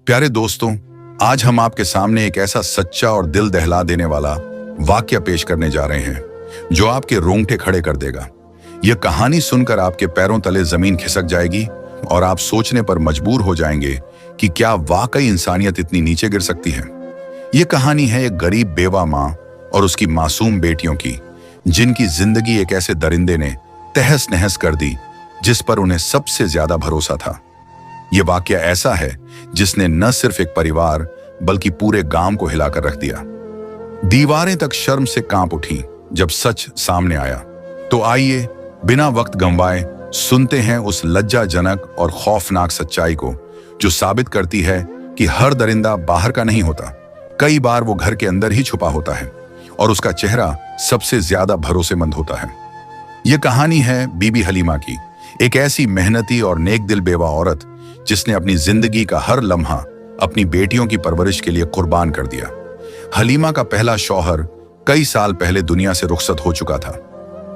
प्यारे दोस्तों, आज हम आपके सामने एक ऐसा सच्चा और दिल दहला देने वाला वाक्य पेश करने जा रहे हैं जो आपके रोंगटे खड़े कर देगा। यह कहानी सुनकर आपके पैरों तले जमीन खिसक जाएगी और आप सोचने पर मजबूर हो जाएंगे कि क्या वाकई इंसानियत इतनी नीचे गिर सकती है। यह कहानी है एक गरीब बेवा माँ और उसकी मासूम बेटियों की, जिनकी जिंदगी एक ऐसे दरिंदे ने तहस नहस कर दी जिस पर उन्हें सबसे ज्यादा भरोसा था। यह वाकया ऐसा है जिसने न सिर्फ एक परिवार बल्कि पूरे गांव को हिलाकर रख दिया। दीवारें तक शर्म से कांप उठी जब सच सामने आया। तो आइए बिना वक्त गंवाए सुनते हैं उस लज्जाजनक और खौफनाक सच्चाई को, जो साबित करती है कि हर दरिंदा बाहर का नहीं होता। कई बार वो घर के अंदर ही छुपा होता है और उसका चेहरा सबसे ज्यादा भरोसेमंद होता है। यह कहानी है बीबी हलीमा की, एक ऐसी मेहनती और नेक दिल बेवा औरत जिसने अपनी जिंदगी का हर लम्हा अपनी बेटियों की परवरिश के लिए कुर्बान कर दिया। हलीमा का पहला शौहर कई साल पहले दुनिया से रुखसत हो चुका था।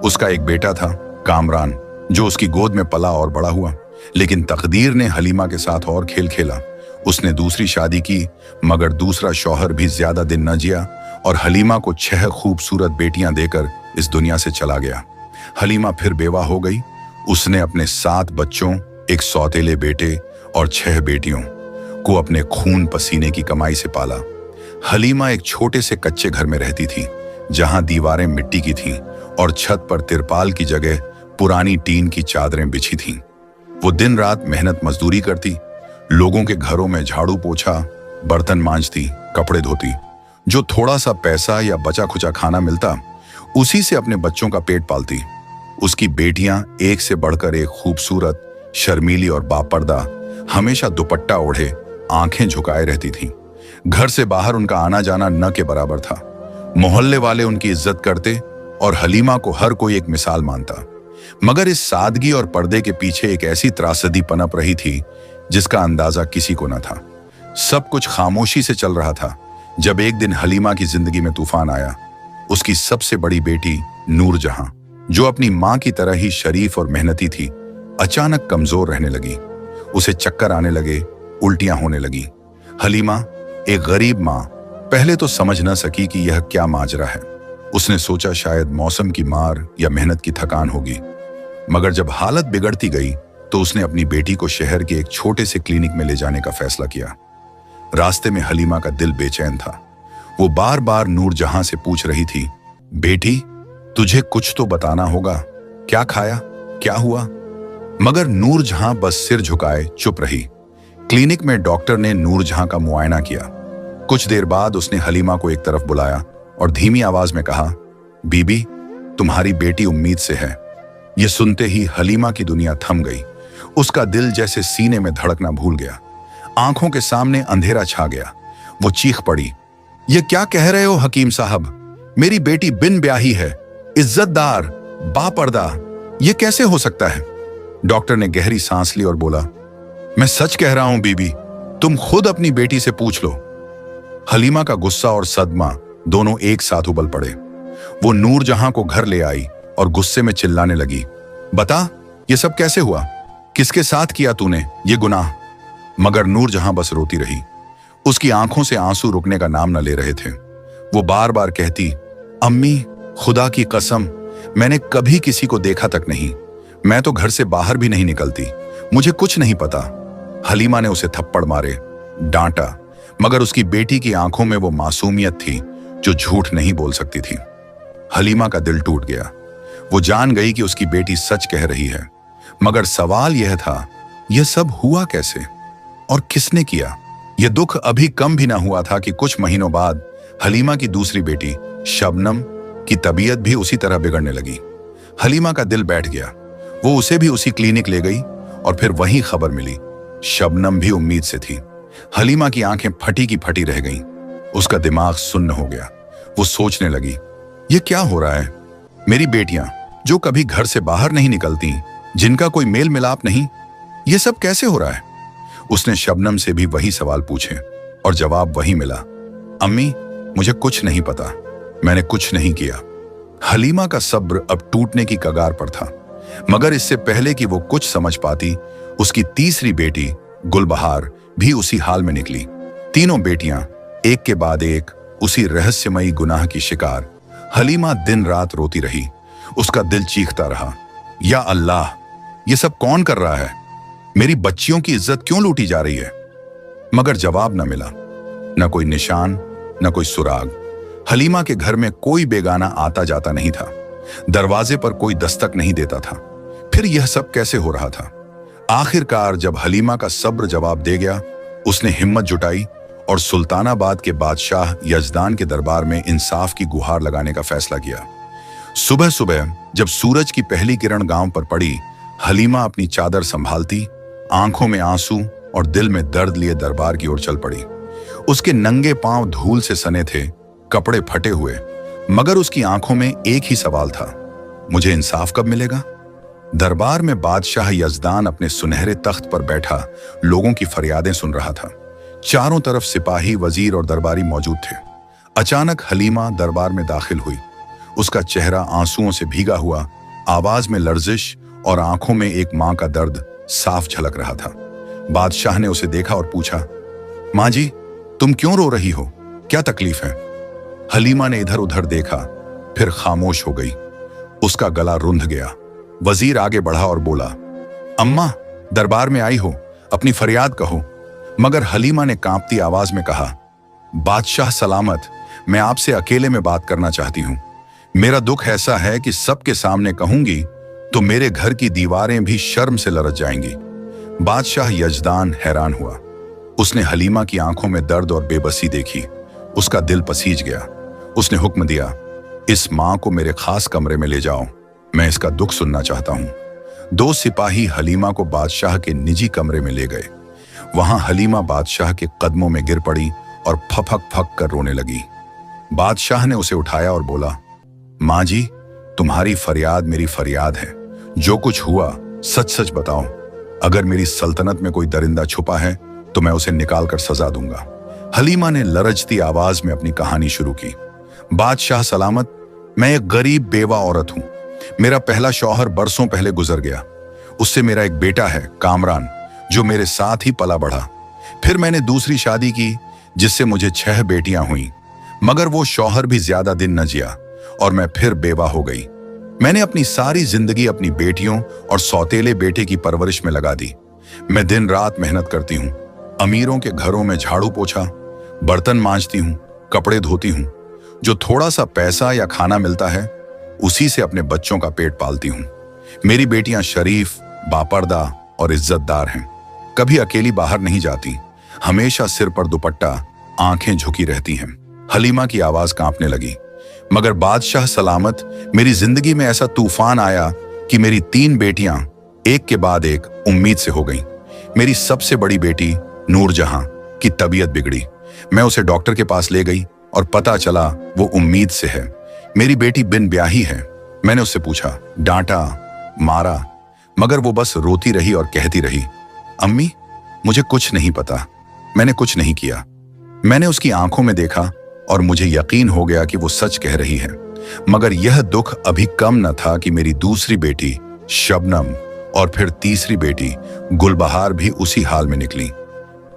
उसका एक बेटा था, कामरान, जो उसकी गोद में पला और बड़ा हुआ। लेकिन तकदीर ने हलीमा के साथ और खेल खेला। उसने दूसरी शादी की, मगर दूसरा शौहर भी ज्यादा दिन न जिया और हलीमा को 6 खूबसूरत बेटियां देकर इस दुनिया से चला गया। हलीमा फिर बेवा हो गई। उसने अपने 7 बच्चों, एक सौतेले बेटे और 6 बेटियों को अपने खून पसीने की कमाई से पाला। हलीमा एक छोटे से कच्चे घर में रहती थी, जहां दीवारें मिट्टी की थीं और छत पर तिरपाल की जगह पुरानी टीन की चादरें बिछी थीं। वो दिन रात मेहनत मजदूरी करती, लोगों के घरों में झाड़ू पोछा, बर्तन मांजती, कपड़े धोती। जो थोड़ा सा पैसा या बचा खुचा खाना मिलता, उसी से अपने बच्चों का पेट पालती। उसकी बेटियां एक से बढ़कर एक खूबसूरत, शर्मीली और बापर्दा, हमेशा दुपट्टा ओढ़े आंखें झुकाए रहती थीं। घर से बाहर उनका आना जाना न के बराबर था। मोहल्ले वाले उनकी इज्जत करते और हलीमा को हर कोई एक मिसाल मानता। मगर इस सादगी और पर्दे के पीछे एक ऐसी त्रासदी पनप रही थी जिसका अंदाजा किसी को न था। सब कुछ खामोशी से चल रहा था जब एक दिन हलीमा की जिंदगी में तूफान आया। उसकी सबसे बड़ी बेटी नूरजहां, जो अपनी मां की तरह ही शरीफ और मेहनती थी, अचानक कमजोर रहने लगी। उसे चक्कर आने लगे, उल्टियां होने लगी। हलीमा, एक गरीब मां, पहले तो समझ न सकी कि यह क्या माजरा है। उसने सोचा शायद मौसम की मार या मेहनत की थकान होगी। मगर जब हालत बिगड़ती गई तो उसने अपनी बेटी को शहर के एक छोटे से क्लिनिक में ले जाने का फैसला किया। रास्ते में हलीमा का दिल बेचैन था। वो बार बार नूरजहां से पूछ रही थी, बेटी, तुझे कुछ तो बताना होगा। क्या खाया, क्या हुआ? मगर नूरजहां बस सिर झुकाए चुप रही। क्लिनिक में डॉक्टर ने नूरजहां का मुआयना किया। कुछ देर बाद उसने हलीमा को एक तरफ बुलाया और धीमी आवाज में कहा, बीबी, तुम्हारी बेटी उम्मीद से है। यह सुनते ही हलीमा की दुनिया थम गई। उसका दिल जैसे सीने में धड़कना भूल गया। आंखों के सामने अंधेरा छा गया। वो चीख पड़ी, ये क्या कह रहे हो हकीम साहब? मेरी बेटी बिन ब्याही है, इज्जतदार, बापर्दा, ये कैसे हो सकता है? डॉक्टर ने गहरी सांस ली और बोला, मैं सच कह रहा हूं बीबी, तुम खुद अपनी बेटी से पूछ लो। हलीमा का गुस्सा और सदमा दोनों एक साथ उबल पड़े। वो नूरजहां को घर ले आई और गुस्से में चिल्लाने लगी, बता, ये सब कैसे हुआ? किसके साथ किया तूने ये गुनाह? मगर नूरजहां बस रोती रही। उसकी आंखों से आंसू रुकने का नाम न ले रहे थे। वो बार बार कहती, अम्मी, खुदा की कसम, मैंने कभी किसी को देखा तक नहीं। मैं तो घर से बाहर भी नहीं निकलती, मुझे कुछ नहीं पता। हलीमा ने उसे थप्पड़ मारे, डांटा, मगर उसकी बेटी की आंखों में वो मासूमियत थी जो झूठ नहीं बोल सकती थी। हलीमा का दिल टूट गया। वो जान गई कि उसकी बेटी सच कह रही है। मगर सवाल यह था, यह सब हुआ कैसे और किसने किया? यह दुख अभी कम भी ना हुआ था कि कुछ महीनों बाद हलीमा की दूसरी बेटी शबनम की तबीयत भी उसी तरह बिगड़ने लगी। हलीमा का दिल बैठ गया। वो उसे भी उसी क्लिनिक ले गई और फिर वही खबर मिली। शबनम भी उम्मीद से थी। हलीमा की आंखें फटी की फटी रह गईं। उसका दिमाग सुन्न हो गया। वो सोचने लगी, ये क्या हो रहा है? मेरी बेटियां जो कभी घर से बाहर नहीं निकलती, जिनका कोई मेल मिलाप नहीं, ये सब कैसे हो रहा है? उसने शबनम से भी वही सवाल पूछे और जवाब वही मिला, अम्मी, मुझे कुछ नहीं पता, मैंने कुछ नहीं किया। हलीमा का सब्र अब टूटने की कगार पर था। मगर इससे पहले कि वो कुछ समझ पाती, उसकी तीसरी बेटी गुलबहार भी उसी हाल में निकली। तीनों बेटियां एक के बाद एक उसी रहस्यमयी गुनाह की शिकार। हलीमा दिन रात रोती रही। उसका दिल चीखता रहा, या अल्लाह, ये सब कौन कर रहा है? मेरी बच्चियों की इज्जत क्यों लूटी जा रही है? मगर जवाब न मिला, न कोई निशान, न कोई सुराग। हलीमा के घर में कोई बेगाना आता जाता नहीं था। दरवाजे पर कोई दस्तक नहीं देता था। फिर यह सब कैसे हो रहा था? आखिरकार जब हलीमा का सब्र जवाब दे गया, उसने हिम्मत जुटाई और सुल्तानाबाद के बादशाह यजदान के दरबार में इंसाफ की गुहार लगाने का फैसला किया। सुबह सुबह जब सूरज की पहली किरण गांव पर पड़ी, हलीमा अपनी चादर संभालती, आंखों में आंसू और दिल में दर्द लिए दरबार की ओर चल पड़ी। उसके नंगे पांव धूल से सने थे, कपड़े फटे हुए, मगर उसकी आंखों में एक ही सवाल था, मुझे इंसाफ कब मिलेगा? दरबार में बादशाह यजदान अपने सुनहरे तख्त पर बैठा लोगों की फरियादें सुन रहा था। चारों तरफ सिपाही, वजीर और दरबारी मौजूद थे। अचानक हलीमा दरबार में दाखिल हुई। उसका चेहरा आंसुओं से भीगा हुआ, आवाज में लर्जिश और आंखों में एक मां का दर्द साफ झलक रहा था। बादशाह ने उसे देखा और पूछा, मां जी, तुम क्यों रो रही हो? क्या तकलीफ है? हलीमा ने इधर उधर देखा, फिर खामोश हो गई। उसका गला रुंध गया। वजीर आगे बढ़ा और बोला, अम्मा, दरबार में आई हो, अपनी फरियाद कहो। मगर हलीमा ने कांपती आवाज में कहा, बादशाह सलामत, मैं आपसे अकेले में बात करना चाहती हूं। मेरा दुख ऐसा है कि सबके सामने कहूंगी तो मेरे घर की दीवारें भी शर्म से लरज जाएंगी। बादशाह यजदान हैरान हुआ। उसने हलीमा की आंखों में दर्द और बेबसी देखी। उसका दिल पसीज गया। उसने हुक्म दिया, इस मां को मेरे खास कमरे में ले जाओ, मैं इसका दुख सुनना चाहता हूं। दो सिपाही हलीमा को बादशाह के निजी कमरे में ले गए। वहां हलीमा बादशाह के कदमों में गिर पड़ी और फपक फक कर रोने लगी। बादशाह ने उसे उठाया और बोला, मां जी, तुम्हारी फरियाद मेरी फरियाद है। जो कुछ हुआ सच सच बताओ। अगर मेरी सल्तनत में कोई दरिंदा छुपा है तो मैं उसे निकाल कर सजा दूंगा। हलीमा ने लरजती आवाज में अपनी कहानी शुरू की। बादशाह सलामत, मैं एक गरीब बेवा औरत हूं। मेरा पहला शौहर बरसों पहले गुजर गया। उससे मेरा एक बेटा है, कामरान, जो मेरे साथ ही पला बढ़ा। फिर मैंने दूसरी शादी की, जिससे मुझे 6 बेटियां हुईं। मगर वो शौहर भी ज्यादा दिन न जिया और मैं फिर बेवा हो गई। मैंने अपनी सारी जिंदगी अपनी बेटियों और सौतेले बेटे की परवरिश में लगा दी। मैं दिन रात मेहनत करती हूँ। अमीरों के घरों में झाड़ू पोछा, बर्तन मांजती हूँ, कपड़े धोती हूँ। जो थोड़ा सा पैसा या खाना मिलता है, उसी से अपने बच्चों का पेट पालती हूँ। मेरी बेटियां शरीफ, बापर्दा और इज्जतदार हैं। कभी अकेली बाहर नहीं जाती। हमेशा सिर पर दुपट्टा, आंखें झुकी रहती हैं। हलीमा की आवाज कांपने लगी। मगर बादशाह सलामत, मेरी जिंदगी में ऐसा तूफान आया कि मेरी 3 बेटियां एक के बाद एक उम्मीद से हो गईं। मेरी सबसे बड़ी बेटी नूरजहां की तबीयत बिगड़ी। मैं उसे डॉक्टर के पास ले गई और पता चला वो उम्मीद से है। मेरी बेटी बिन ब्याही है। मैंने उससे पूछा, डांटा, मारा, मगर वो बस रोती रही और कहती रही, अम्मी, मुझे कुछ नहीं पता, मैंने कुछ नहीं किया। मैंने उसकी आंखों में देखा और मुझे यकीन हो गया कि वो सच कह रही है। मगर यह दुख अभी कम न था कि मेरी दूसरी बेटी शबनम और फिर तीसरी बेटी गुलबहार भी उसी हाल में निकली।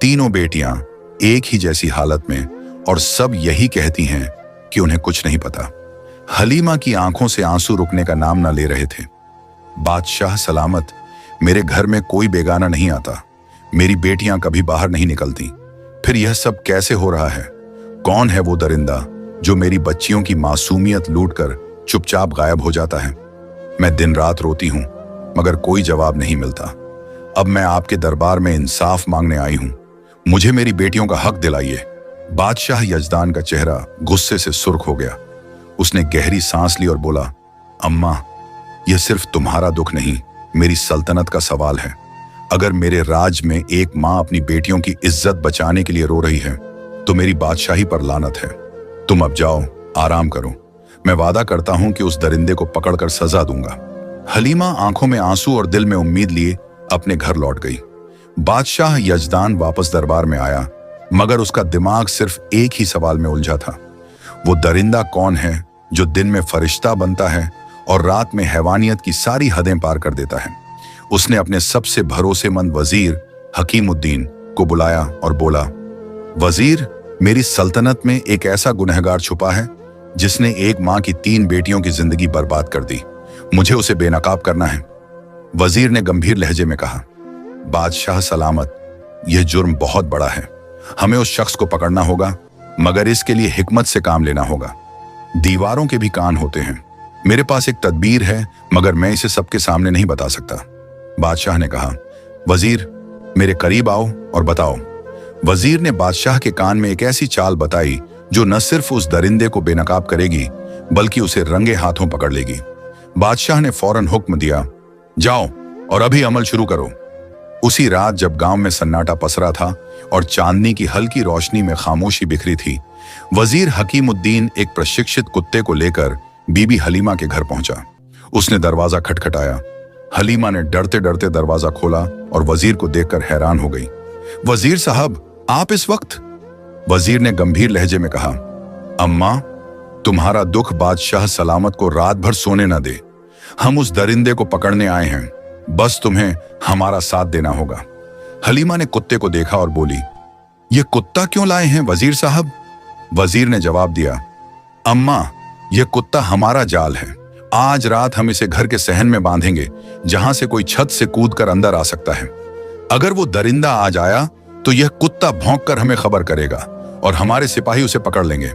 तीनों बेटियां एक ही जैसी हालत में, और सब यही कहती हैं कि उन्हें कुछ नहीं पता। हलीमा की आंखों से आंसू रुकने का नाम न ले रहे थे। बादशाह सलामत, मेरे घर में कोई बेगाना नहीं आता। मेरी बेटियां कभी बाहर नहीं निकलती। फिर यह सब कैसे हो रहा है? कौन है वो दरिंदा जो मेरी बच्चियों की मासूमियत लूटकर चुपचाप गायब हो जाता है? मैं दिन रात रोती हूं, मगर कोई जवाब नहीं मिलता। अब मैं आपके दरबार में इंसाफ मांगने आई हूं। मुझे मेरी बेटियों का हक दिलाइए। बादशाह यजदान का चेहरा गुस्से से सुर्ख हो गया। उसने गहरी सांस ली और बोला, अम्मा, यह सिर्फ तुम्हारा दुख नहीं, मेरी सल्तनत का सवाल है। अगर मेरे राज में एक मां अपनी बेटियों की इज्जत बचाने के लिए रो रही है, तो मेरी बादशाही पर लानत है। तुम अब जाओ, आराम करो। मैं वादा करता हूं कि उस दरिंदे को पकड़कर सजा दूंगा। हलीमा आंखों में आंसू और दिल में उम्मीद लिए अपने घर लौट गई। बादशाह यजदान वापस दरबार में आया, मगर उसका दिमाग सिर्फ एक ही सवाल में उलझा था। वो दरिंदा कौन है जो दिन में फरिश्ता बनता है और रात में हैवानियत की सारी हदें पार कर देता है? उसने अपने सबसे भरोसेमंद वजीर हकीमुद्दीन को बुलाया और बोला, वजीर, मेरी सल्तनत में एक ऐसा गुनहगार छुपा है जिसने एक मां की 3 बेटियों की जिंदगी बर्बाद कर दी। मुझे उसे बेनकाब करना है। वजीर ने गंभीर लहजे में कहा, बादशाह सलामत, यह जुर्म बहुत बड़ा है। हमें उस शख्स को पकड़ना होगा, मगर इसके लिए हिकमत से काम लेना होगा। दीवारों के भी कान होते हैं। मेरे पास एक तदबीर है, मगर मैं इसे सबके सामने नहीं बता सकता। बादशाह ने कहा, वजीर, मेरे करीब आओ और बताओ। वजीर ने बादशाह के कान में एक ऐसी चाल बताई जो न सिर्फ उस दरिंदे को बेनकाब करेगी, बल्कि उसे रंगे हाथों पकड़ लेगी। बादशाह ने फौरन हुक्म दिया, जाओ और अभी अमल शुरू करो। उसी रात जब गांव में सन्नाटा पसरा था और चांदनी की हल्की रोशनी में खामोशी बिखरी थी, वजीर हकीमुद्दीन एक प्रशिक्षित कुत्ते को लेकर बीबी हलीमा के घर पहुंचा। उसने दरवाजा खटखटाया। हलीमा ने डरते डरते दरवाजा खोला और वजीर को देखकर हैरान हो गई। वजीर साहब, आप इस वक्त? वजीर ने गंभीर लहजे में कहा, अम्मा, तुम्हारा दुख बादशाह सलामत को रात भर सोने न दे। हम उस दरिंदे को पकड़ने आए हैं, बस तुम्हें हमारा साथ देना होगा। हलीमा ने कुत्ते को देखा और बोली, ये कुत्ता क्यों लाए हैं वजीर साहब? वजीर ने जवाब दिया, अम्मा, यह कुत्ता हमारा जाल है। आज रात हम इसे घर के सहन में बांधेंगे, जहां से कोई छत से कूदकर अंदर आ सकता है। अगर वो दरिंदा आज आया तो यह कुत्ता भौंक कर हमें खबर करेगा और हमारे सिपाही उसे पकड़ लेंगे।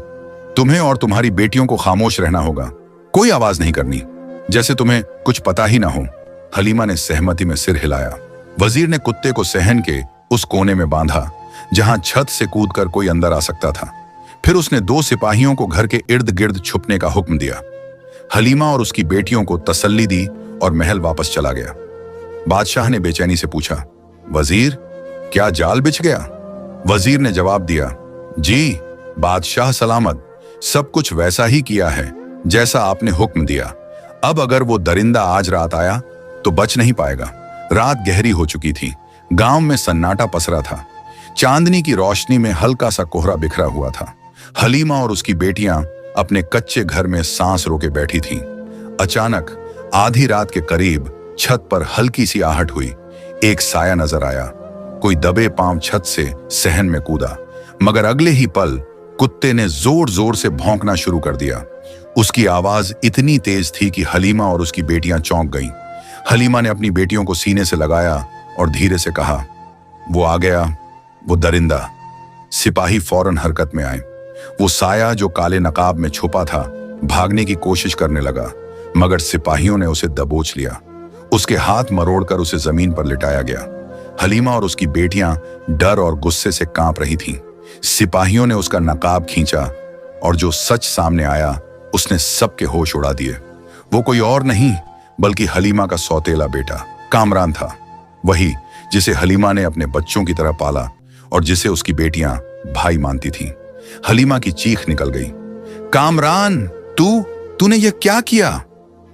तुम्हें और तुम्हारी बेटियों को खामोश रहना होगा, कोई आवाज नहीं करनी, जैसे तुम्हें कुछ पता ही ना हो। हलीमा ने सहमति में सिर हिलाया। वजीर ने कुत्ते को सहन के उस कोने में बांधा जहां छत से कूदकर कोई अंदर आ सकता था। फिर उसने 2 सिपाहियों को घर के इर्द गिर्द छुपने का हुक्म दिया। हलीमा और उसकी बेटियों को तसल्ली दी और महल वापस चला गया। बादशाह ने बेचैनी से पूछा, वजीर, क्या जाल बिछ गया? वजीर ने जवाब दिया, जी बादशाह सलामत, सब कुछ वैसा ही किया है जैसा आपने हुक्म दिया। अब अगर वो दरिंदा आज रात आया तो बच नहीं पाएगा। रात गहरी हो चुकी थी। गांव में सन्नाटा पसरा था। चांदनी की रोशनी में हल्का सा कोहरा बिखरा हुआ था। हलीमा और उसकी बेटियां अपने कच्चे घर में सांस रोके बैठी थीं। अचानक आधी रात के करीब छत पर हल्की सी आहट हुई। एक साया नजर आया। कोई दबे पांव छत से सहन में कूदा, मगर अगले ही पल कुत्ते ने जोर जोर से भौंकना शुरू कर दिया। उसकी आवाज इतनी तेज थी कि हलीमा और उसकी बेटियां चौंक गईं। हलीमा ने अपनी बेटियों को सीने से लगाया और धीरे से कहा, वो आ गया, वो दरिंदा। सिपाही फौरन हरकत में आए। वो साया जो काले नकाब में छुपा था भागने की कोशिश करने लगा, मगर सिपाहियों ने उसे दबोच लिया। उसके हाथ मरोड़कर उसे जमीन पर लिटाया गया। हलीमा और उसकी बेटियां डर और गुस्से से कांप रही थीं। सिपाहियों ने उसका नकाब खींचा और जो सच सामने आया उसने सबके होश उड़ा दिए। वो कोई और नहीं बल्कि हलीमा का सौतेला बेटा कामरान था। वही जिसे हलीमा ने अपने बच्चों की तरह पाला और जिसे उसकी बेटियां भाई मानती थीं। हलीमा की चीख निकल गई, कामरान, तूने ये क्या किया?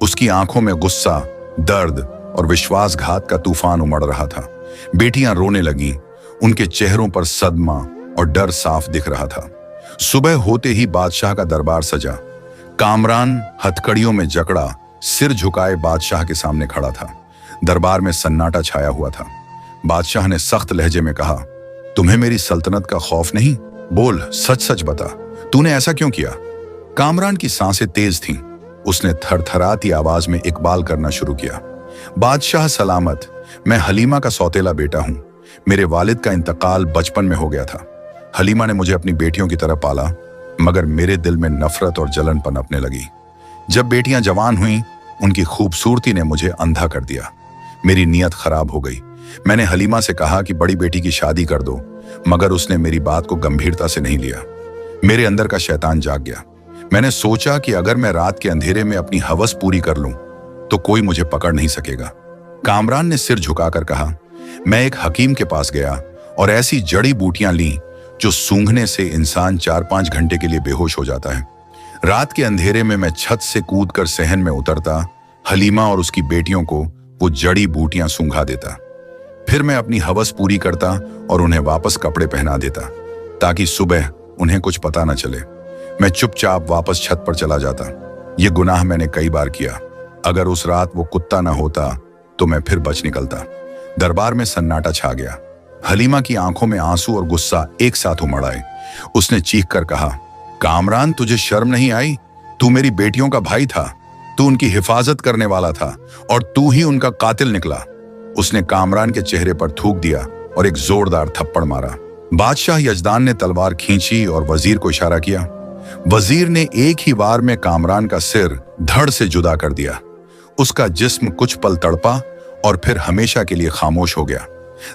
उसकी आंखों में गुस्सा, दर्द और विश्वासघात का तूफान उमड़ रहा था। बेटियां रोने लगीं। उनके चेहरों पर सदमा और डर साफ दिख रहा था। सुबह होते ही बादशाह का दरबार सजा। कामरान हथकड़ियों में जकड़ा सिर झुकाए बादशाह के सामने खड़ा था। दरबार में सन्नाटा छाया हुआ था। बादशाह ने सख्त लहजे में कहा, तुम्हें मेरी सल्तनत का खौफ नहीं? बोल, सच सच बता, तूने ऐसा क्यों किया? कामरान की सांसें तेज थीं। उसने थरथराती आवाज में इकबाल करना शुरू किया, बादशाह सलामत, मैं हलीमा का सौतेला बेटा हूं। मेरे वालिद का इंतकाल बचपन में हो गया था। हलीमा ने मुझे अपनी बेटियों की तरह पाला, मगर मेरे दिल में नफरत और जलन पनपने लगी। जब बेटियां जवान हुईं, उनकी खूबसूरती ने मुझे अंधा कर दिया। मेरी नीयत खराब हो गई। मैंने हलीमा से कहा कि बड़ी बेटी की शादी कर दो, मगर उसने मेरी बात को गंभीरता से नहीं लिया। मेरे अंदर का शैतान जाग गया। मैंने सोचा कि अगर मैं रात के अंधेरे में अपनी हवस पूरी कर लूं, तो कोई मुझे पकड़ नहीं सकेगा। कामरान ने सिर झुकाकर कहा, मैं एक हकीम के पास गया और ऐसी जड़ी बूटियां ली जो सूंघने से इंसान 4-5 घंटे के लिए बेहोश हो जाता है। रात के अंधेरे में मैं छत से कूदकर सहन में उतरता, हलीमा और उसकी बेटियों को वो जड़ी बूटियां सूंघा देता। फिर मैं अपनी हवस पूरी करता और उन्हें वापस कपड़े पहना देता, ताकि सुबह उन्हें कुछ पता न चले। मैं चुपचाप वापस छत पर चला जाता। ये गुनाह मैंने कई बार किया। अगर उस रात वो कुत्ता न होता तो मैं फिर बच निकलता। दरबार में सन्नाटा छा गया। हलीमा की आंखों में आंसू और गुस्सा एक साथ उमड़ आए। उसने चीख कर कहा, कामरान, तुझे शर्म नहीं आई? तू मेरी बेटियों का भाई था, तू उनकी हिफाजत करने वाला था और तू ही उनका कातिल निकला। उसने कामरान के चेहरे पर थूक दिया और एक जोरदार थप्पड़ मारा। बादशाह यजदान ने तलवार खींची और वजीर को इशारा किया। वजीर ने एक ही वार में कामरान का सिर धड़ से जुदा कर दिया। उसका जिस्म कुछ पल तड़पा और फिर हमेशा के लिए खामोश हो गया।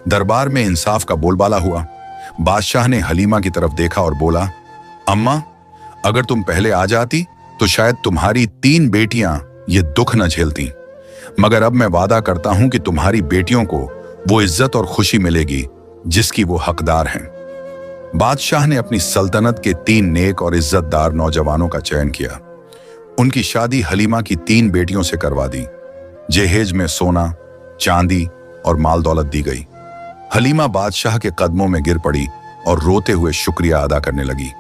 दरबार में इंसाफ का बोलबाला हुआ। बादशाह ने हलीमा की तरफ देखा और बोला, अम्मा, अगर तुम पहले आ जाती तो शायद तुम्हारी 3 बेटियां ये दुख न झेलती, मगर अब मैं वादा करता हूं कि तुम्हारी बेटियों को वो इज्जत और खुशी मिलेगी जिसकी वो हकदार हैं। बादशाह ने अपनी सल्तनत के 3 नेक और इज्जतदार नौजवानों का चयन किया। उनकी शादी हलीमा की 3 बेटियों से करवा दी। जहेज में सोना, चांदी और माल दौलत दी गई। हलीमा बादशाह के कदमों में गिर पड़ी और रोते हुए शुक्रिया अदा करने लगी।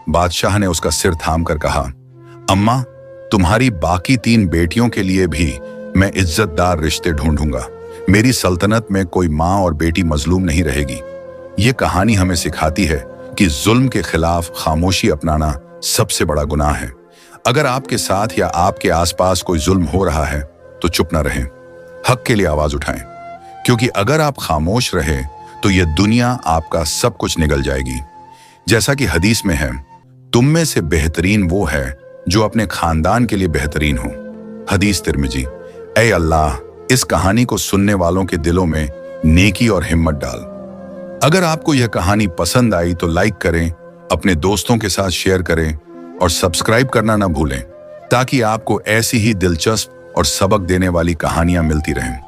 बादशाह ने उसका सिर थाम कर कहा, अम्मा, तुम्हारी बाकी 3 बेटियों के लिए भी मैं इज्जतदार रिश्ते ढूंढूंगा। मेरी सल्तनत में कोई माँ और बेटी मजलूम नहीं रहेगी। ये कहानी हमें सिखाती है कि जुल्म के खिलाफ खामोशी अपनाना सबसे बड़ा गुनाह है। अगर आपके साथ या आपके आसपास कोई जुल्म हो रहा है तो चुप न रहें, हक के लिए आवाज उठाएं, क्योंकि अगर आप खामोश रहे तो ये दुनिया आपका सब कुछ निगल जाएगी। जैसा कि हदीस में है, तुम में से बेहतरीन वो है जो अपने खानदान के लिए बेहतरीन हो। हदीस तिर्मिजी। ऐ अल्लाह, इस कहानी को सुनने वालों के दिलों में नेकी और हिम्मत डाल। अगर आपको यह कहानी पसंद आई तो लाइक करें, अपने दोस्तों के साथ शेयर करें और सब्सक्राइब करना ना भूलें, ताकि आपको ऐसी ही दिलचस्प और सबक देने वाली कहानियां मिलती रहें।